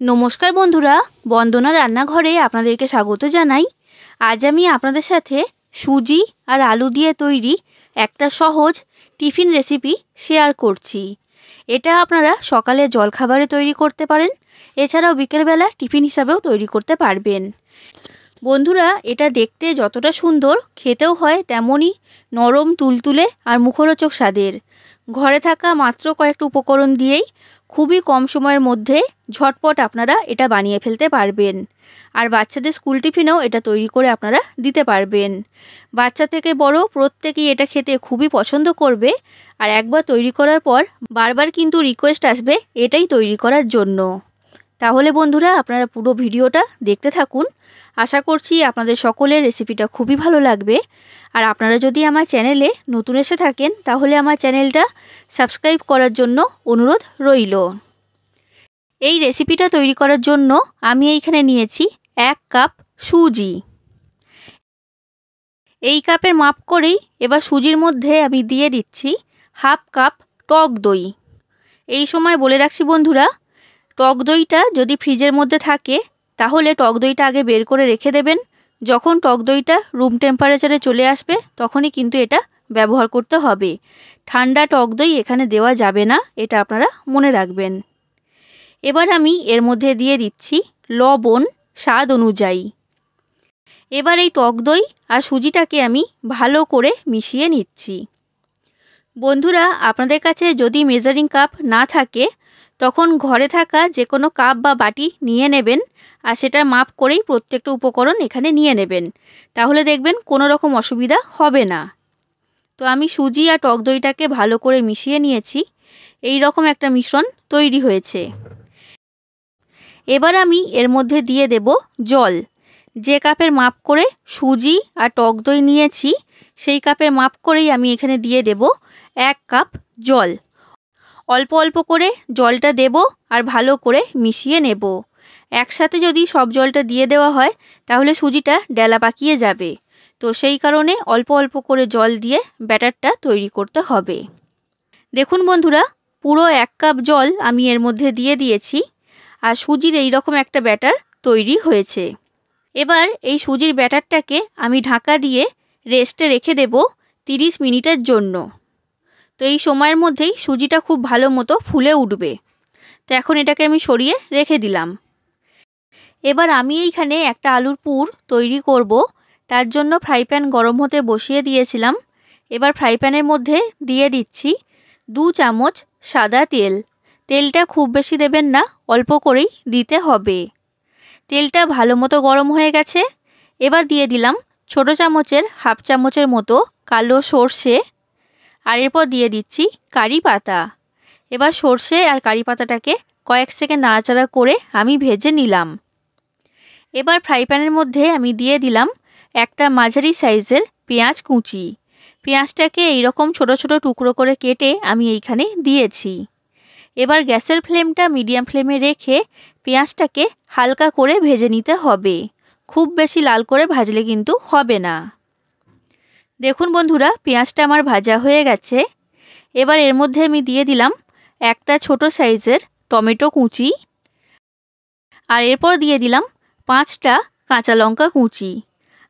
নমস্কার বন্ধুরা, বন্দনা রান্নাঘরে আপনাদেরকে স্বাগত জানাই। আজ আমি আপনাদের সাথে সুজি আর আলু দিয়ে তৈরি একটা সহজ টিফিন রেসিপি শেয়ার করছি। এটা আপনারা সকালে জলখাবারে তৈরি করতে পারেন, এছাড়াও বিকেলবেলা টিফিন হিসাবেও তৈরি করতে পারবেন। বন্ধুরা, এটা দেখতে যতটা সুন্দর, খেতেও হয় তেমনই নরম, তুলতুলে আর মুখরোচক স্বাদের। ঘরে থাকা মাত্র কয়েকটা উপকরণ দিয়েই খুবই কম সময়ের মধ্যে ঝটপট আপনারা এটা বানিয়ে ফেলতে পারবেন। আর বাচ্চাদের স্কুল টিফিনেও এটা তৈরি করে আপনারা দিতে পারবেন। বাচ্চা থেকে বড় প্রত্যেকেই এটা খেতে খুবই পছন্দ করবে। আর একবার তৈরি করার পর বারবার কিন্তু রিকোয়েস্ট আসবে এটাই তৈরি করার জন্য। তাহলে বন্ধুরা, আপনারা পুরো ভিডিওটা দেখতে থাকুন। আশা করছি আপনাদের সকলের রেসিপিটা খুবই ভালো লাগবে। আর আপনারা যদি আমার চ্যানেলে নতুন এসে থাকেন, তাহলে আমার চ্যানেলটা সাবস্ক্রাইব করার জন্য অনুরোধ রইল। এই রেসিপিটা তৈরি করার জন্য আমি এইখানে নিয়েছি 1 কাপ সুজি। এই কাপের মাপ করেই এবার সুজির মধ্যে আমি দিয়ে দিচ্ছি 1/2 কাপ টক দই। এই সময় বলে রাখছি বন্ধুরা, টক দইটা যদি ফ্রিজের মধ্যে থাকে তাহলে টক দইটা আগে বের করে রেখে দেবেন। যখন টক দইটা রুম টেম্পারেচারে চলে আসবে তখনই কিন্তু এটা ব্যবহার করতে হবে। ঠান্ডা টক দই এখানে দেওয়া যাবে না, এটা আপনারা মনে রাখবেন। এবার আমি এর মধ্যে দিয়ে দিচ্ছি লবণ স্বাদ অনুযায়ী। এবার এই টক দই আর সুজিটাকে আমি ভালো করে মিশিয়ে নিচ্ছি। বন্ধুরা, আপনাদের কাছে যদি মেজারিং কাপ না থাকে তখন ঘরে থাকা যে কোনো কাপ বা বাটি নিয়ে নেবেন, আর সেটার মাপ করেই প্রত্যেকটা উপকরণ এখানে নিয়ে নেবেন। তাহলে দেখবেন কোনো রকম অসুবিধা হবে না। তো আমি সুজি আর টক দইটাকে ভালো করে মিশিয়ে নিয়েছি। এই রকম একটা মিশ্রণ তৈরি হয়েছে। এবার আমি এর মধ্যে দিয়ে দেব জল। যে কাপের মাপ করে সুজি আর টক দই নিয়েছি সেই কাপের মাপ করেই আমি এখানে দিয়ে দেব 1 কাপ জল। অল্প অল্প করে জলটা দেব আর ভালো করে মিশিয়ে নেব। একসাথে যদি সব জলটা দিয়ে দেওয়া হয় তাহলে সুজিটা ডেলা পাকিয়ে যাবে। তো সেই কারণে অল্প অল্প করে জল দিয়ে ব্যাটারটা তৈরি করতে হবে। দেখুন বন্ধুরা, পুরো 1 কাপ জল আমি এর মধ্যে দিয়ে দিয়েছি আর সুজির এই রকম একটা ব্যাটার তৈরি হয়েছে। এবার এই সুজির ব্যাটারটাকে আমি ঢাকা দিয়ে রেস্টে রেখে দেব 30 মিনিটের জন্য। তো এই সময়ের মধ্যেই সুজিটা খুব ভালো মতো ফুলে উঠবে। তো এখন এটাকে আমি সরিয়ে রেখে দিলাম। এবার আমি এইখানে একটা আলুর পুর তৈরি করব। তার জন্য ফ্রাই প্যান গরম হতে বসিয়ে দিয়েছিলাম। এবার ফ্রাই প্যানের মধ্যে দিয়ে দিচ্ছি 2 চামচ সাদা তেল। তেলটা খুব বেশি দেবেন না, অল্প করেই দিতে হবে। তেলটা ভালো মতো গরম হয়ে গেছে। এবার দিয়ে দিলাম ছোটো চামচের 1/2 চামচের মতো কালো সর্ষে, আর এরপর দিয়ে দিচ্ছি কারি পাতা। এবার সর্ষে আর কারি পাতাটাকে কয়েক সেকেন্ড নাড়াচাড়া করে আমি ভেজে নিলাম। এবার ফ্রাই প্যানের মধ্যে আমি দিয়ে দিলাম একটা মাঝারি সাইজের পেঁয়াজ কুচি। পেঁয়াজটাকে এইরকম ছোট ছোট টুকরো করে কেটে আমি এইখানে দিয়েছি। এবার গ্যাসের ফ্লেমটা মিডিয়াম ফ্লেমে রেখে পেঁয়াজটাকে হালকা করে ভেজে নিতে হবে। খুব বেশি লাল করে ভাজলে কিন্তু হবে না। দেখুন বন্ধুরা, পেঁয়াজটা আমার ভাজা হয়ে গেছে। এবার এর মধ্যে আমি দিয়ে দিলাম একটা ছোট সাইজের টমেটো কুচি, আর এরপর দিয়ে দিলাম 5টা কাঁচা লঙ্কা কুচি।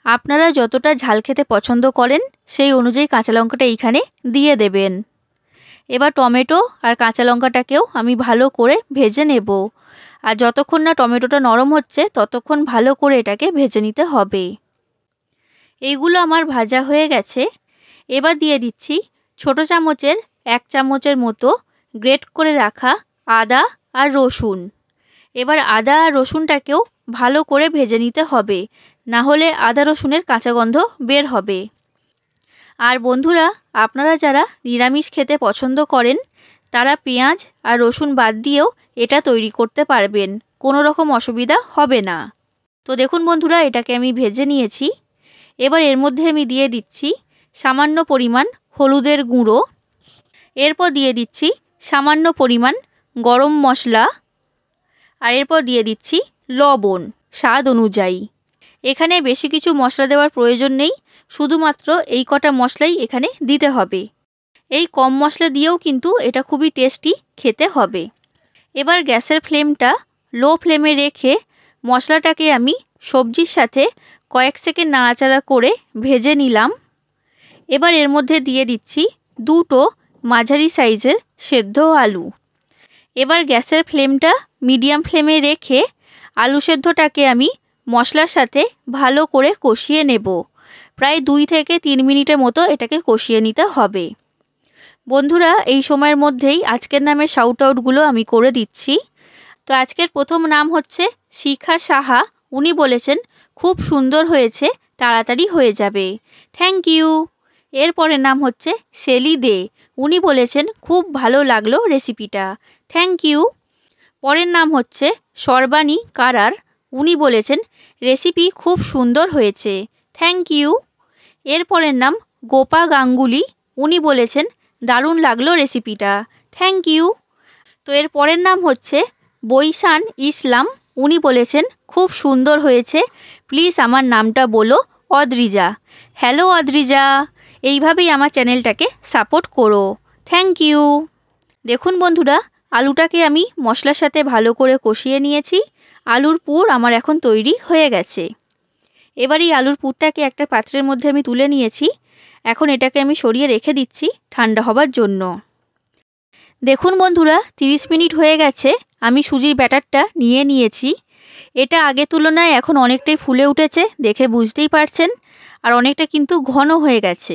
আপনারা যতটা ঝাল খেতে পছন্দ করেন সেই অনুযায়ী কাঁচা লঙ্কাটা এইখানে দিয়ে দেবেন। এবার টমেটো আর কাঁচা লঙ্কাটাকেও আমি ভালো করে ভেজে নেব। আর যতক্ষণ না টমেটোটা নরম হচ্ছে ততক্ষণ ভালো করে এটাকে ভেজে নিতে হবে। এইগুলো আমার ভাজা হয়ে গেছে। এবার দিয়ে দিচ্ছি ছোটো চামচের 1 চামচের মতো গ্রেট করে রাখা আদা আর রসুন। এবার আদা আর রসুনটাকেও ভালো করে ভেজে নিতে হবে, না হলে আদা রসুনের কাঁচা গন্ধ বের হবে। আর বন্ধুরা, আপনারা যারা নিরামিষ খেতে পছন্দ করেন তারা পেঁয়াজ আর রসুন বাদ দিয়েও এটা তৈরি করতে পারবেন, কোনো রকম অসুবিধা হবে না। তো দেখুন বন্ধুরা, এটাকে আমি ভেজে নিয়েছি। এবার এর মধ্যে আমি দিয়ে দিচ্ছি সামান্য পরিমাণ হলুদের গুঁড়ো। এরপর দিয়ে দিচ্ছি সামান্য পরিমাণ গরম মশলা, আর এরপর দিয়ে দিচ্ছি লবণ স্বাদ অনুযায়ী। এখানে বেশি কিছু মশলা দেওয়ার প্রয়োজন নেই, শুধুমাত্র এই কটা মশলাই এখানে দিতে হবে। এই কম মশলা দিয়েও কিন্তু এটা খুবই টেস্টি খেতে হবে। এবার গ্যাসের ফ্লেমটা লো ফ্লেমে রেখে মশলাটাকে আমি সবজির সাথে কয়েক সেকেন্ড নাড়াচাড়া করে ভেজে নিলাম। এবার এর মধ্যে দিয়ে দিচ্ছি 2টো মাঝারি সাইজের সেদ্ধ আলু। এবার গ্যাসের ফ্লেমটা মিডিয়াম ফ্লেমে রেখে আলু সেদ্ধটাকে আমি মশলার সাথে ভালো করে কষিয়ে নেব। প্রায় 2 থেকে 3 মিনিটের মতো এটাকে কষিয়ে নিতে হবে। বন্ধুরা, এই সময়ের মধ্যেই আজকের নামের শাউট আউটগুলো আমি করে দিচ্ছি। তো আজকের প্রথম নাম হচ্ছে শিখা সাহা। উনি বলেছেন খুব সুন্দর হয়েছে, তাড়াতাড়ি হয়ে যাবে, থ্যাংক ইউ। এরপরের নাম হচ্ছে সেলি দে। উনি বলেছেন খুব ভালো লাগলো রেসিপিটা, থ্যাংক ইউ। পরের নাম হচ্ছে সর্বাণী কারার। উনি বলেছেন রেসিপি খুব সুন্দর হয়েছে, থ্যাংক ইউ। এরপরের নাম গোপা গাঙ্গুলি। উনি বলেছেন দারুণ লাগলো রেসিপিটা, থ্যাংক ইউ। তো এর পরের নাম হচ্ছে বৈশান ইসলাম। উনি বলেছেন খুব সুন্দর হয়েছে, প্লিজ আমার নামটা বলো অদ্রিজা, হ্যালো অদ্রিজা, এইভাবেই আমার চ্যানেলটাকে সাপোর্ট করো, থ্যাংক ইউ। দেখুন বন্ধুরা, আলুটাকে আমি মশলার সাথে ভালো করে কষিয়ে নিয়েছি। আলুর পুর আমার এখন তৈরি হয়ে গেছে। এবার এই আলুর পুরটাকে একটা পাত্রের মধ্যে আমি তুলে নিয়েছি। এখন এটাকে আমি সরিয়ে রেখে দিচ্ছি ঠান্ডা হবার জন্য। দেখুন বন্ধুরা, 30 মিনিট হয়ে গেছে। আমি সুজির ব্যাটারটা নিয়ে নিয়েছি। এটা আগের তুলনায় এখন অনেকটাই ফুলে উঠেছে, দেখে বুঝতেই পারছেন, আর অনেকটা কিন্তু ঘন হয়ে গেছে।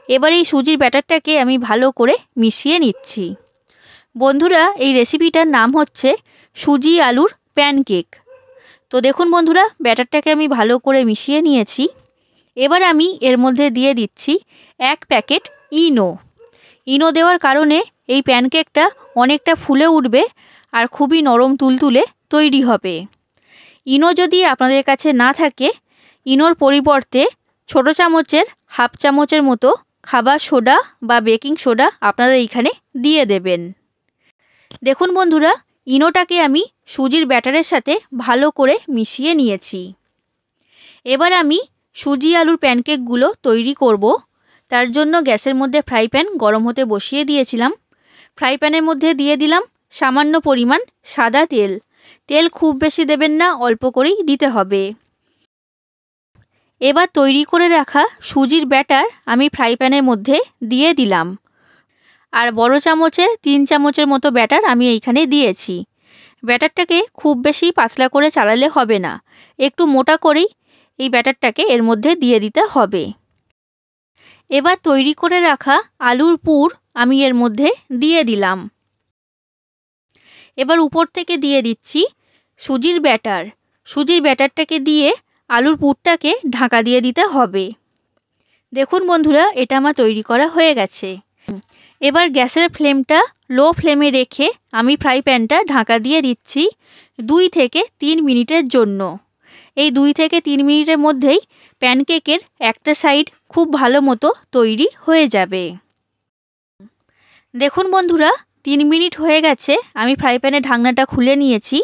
এবার এই সুজির ব্যাটারটাকে আমি ভালো করে মিশিয়ে নিচ্ছি। বন্ধুরা, এই রেসিপিটার নাম হচ্ছে সুজি আলুর প্যানকেক। তো দেখুন বন্ধুরা, ব্যাটারটাকে আমি ভালো করে মিশিয়ে নিয়েছি। এবার আমি এর মধ্যে দিয়ে দিচ্ছি 1 প্যাকেট ইনো। ইনো দেওয়ার কারণে এই প্যানকেকটা অনেকটা ফুলে উঠবে আর খুবই নরম তুলতুলে তৈরি হবে। ইনো যদি আপনাদের কাছে না থাকে, ইনোর পরিবর্তে ছোট চামচের 1/2 চামচের মতো খাবার সোডা বা বেকিং সোডা আপনারা এইখানে দিয়ে দেবেন। দেখুন বন্ধুরা, ইনোটাকে আমি সুজির ব্যাটারের সাথে ভালো করে মিশিয়ে নিয়েছি। এবার আমি সুজি আলুর প্যানকেকগুলো তৈরি করব। তার জন্য গ্যাসের মধ্যে ফ্রাই প্যান গরম হতে বসিয়ে দিয়েছিলাম। ফ্রাই প্যানের মধ্যে দিয়ে দিলাম সামান্য পরিমাণ সাদা তেল। তেল খুব বেশি দেবেন না, অল্প করেই দিতে হবে। এবার তৈরি করে রাখা সুজির ব্যাটার আমি ফ্রাই প্যানের মধ্যে দিয়ে দিলাম। আর বড় চামচের 3 চামচের মতো ব্যাটার আমি এইখানে দিয়েছি। ব্যাটারটাকে খুব বেশি পাতলা করে চালালে হবে না, একটু মোটা করেই এই ব্যাটারটাকে এর মধ্যে দিয়ে দিতে হবে। এবার তৈরি করে রাখা আলুর পুর আমি এর মধ্যে দিয়ে দিলাম। এবার উপর থেকে দিয়ে দিচ্ছি সুজির ব্যাটার। সুজির ব্যাটারটাকে দিয়ে আলুর পুরটাকে ঢাকা দিয়ে দিতে হবে। দেখুন বন্ধুরা, এটা আমার তৈরি করা হয়ে গেছে। এবার গ্যাসের ফ্লেমটা লো ফ্লেমে রেখে আমি ফ্রাই প্যানটা ঢাকা দিয়ে দিচ্ছি 2 থেকে 3 মিনিটের জন্য। এই 2 থেকে 3 মিনিটের মধ্যেই প্যানকেকের একটা সাইড খুব ভালো মতো তৈরি হয়ে যাবে। দেখুন বন্ধুরা, 3 মিনিট হয়ে গেছে। আমি ফ্রাই প্যানের ঢাকনাটা খুলে নিয়েছি।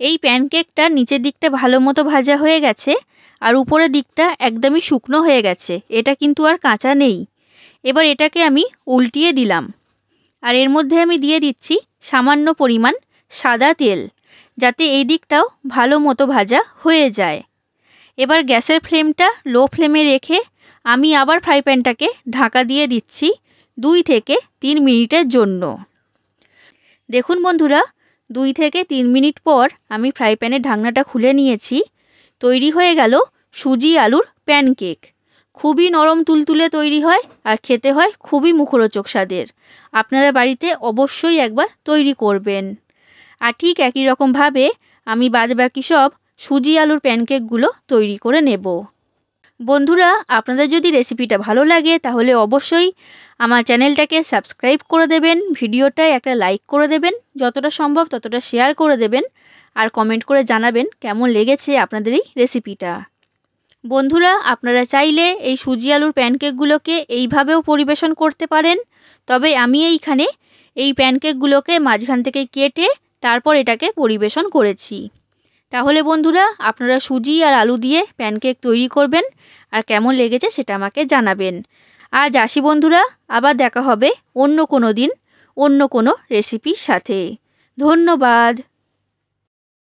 এই প্যানকেকটা নিচের দিকটা ভালো মতো ভাজা হয়ে গেছে আর উপরের দিকটা একদমই শুকনো হয়ে গেছে, এটা কিন্তু আর কাঁচা নেই। এবার এটাকে আমি উল্টিয়ে দিলাম আর এর মধ্যে আমি দিয়ে দিচ্ছি সামান্য পরিমাণ সাদা তেল, যাতে এই দিকটাও ভালো মতো ভাজা হয়ে যায়। এবার গ্যাসের ফ্লেমটা লো ফ্লেমে রেখে আমি আবার ফ্রাই প্যানটাকে ঢাকা দিয়ে দিচ্ছি 2 থেকে 3 মিনিটের জন্য। দেখুন বন্ধুরা, 2 থেকে 3 মিনিট পর আমি ফ্রাই প্যানের ঢাকনাটা খুলে নিয়েছি। তৈরি হয়ে গেল সুজি আলুর প্যানকেক। খুবই নরম তুলতুলে তৈরি হয় আর খেতে হয় খুবই মুখরোচক স্বাদের। আপনারা বাড়িতে অবশ্যই একবার তৈরি করবেন। আর ঠিক একই রকমভাবে আমি বাদবাকি সব সুজি আলুর প্যানকেকগুলো তৈরি করে নেব। বন্ধুরা, আপনাদের যদি রেসিপিটা ভালো লাগে তাহলে অবশ্যই আমার চ্যানেলটাকে সাবস্ক্রাইব করে দেবেন, ভিডিওটায় একটা লাইক করে দেবেন, যতটা সম্ভব ততটা শেয়ার করে দেবেন, আর কমেন্ট করে জানাবেন কেমন লেগেছে আপনাদের এই রেসিপিটা। বন্ধুরা, আপনারা চাইলে এই সুজি আলুর প্যানকেকগুলোকে এইভাবেও পরিবেশন করতে পারেন, তবে আমি এইখানে এই প্যানকেকগুলোকে মাঝখান থেকে কেটে তারপর এটাকে পরিবেশন করেছি। তাহলে বন্ধুরা, আপনারা সুজি আর আলু দিয়ে প্যানকেক তৈরি করবেন আর কেমন লেগেছে সেটা আমাকে জানাবেন। আজ আসি বন্ধুরা, আবার দেখা হবে অন্য কোনো দিন অন্য কোনো রেসিপির সাথে। ধন্যবাদ।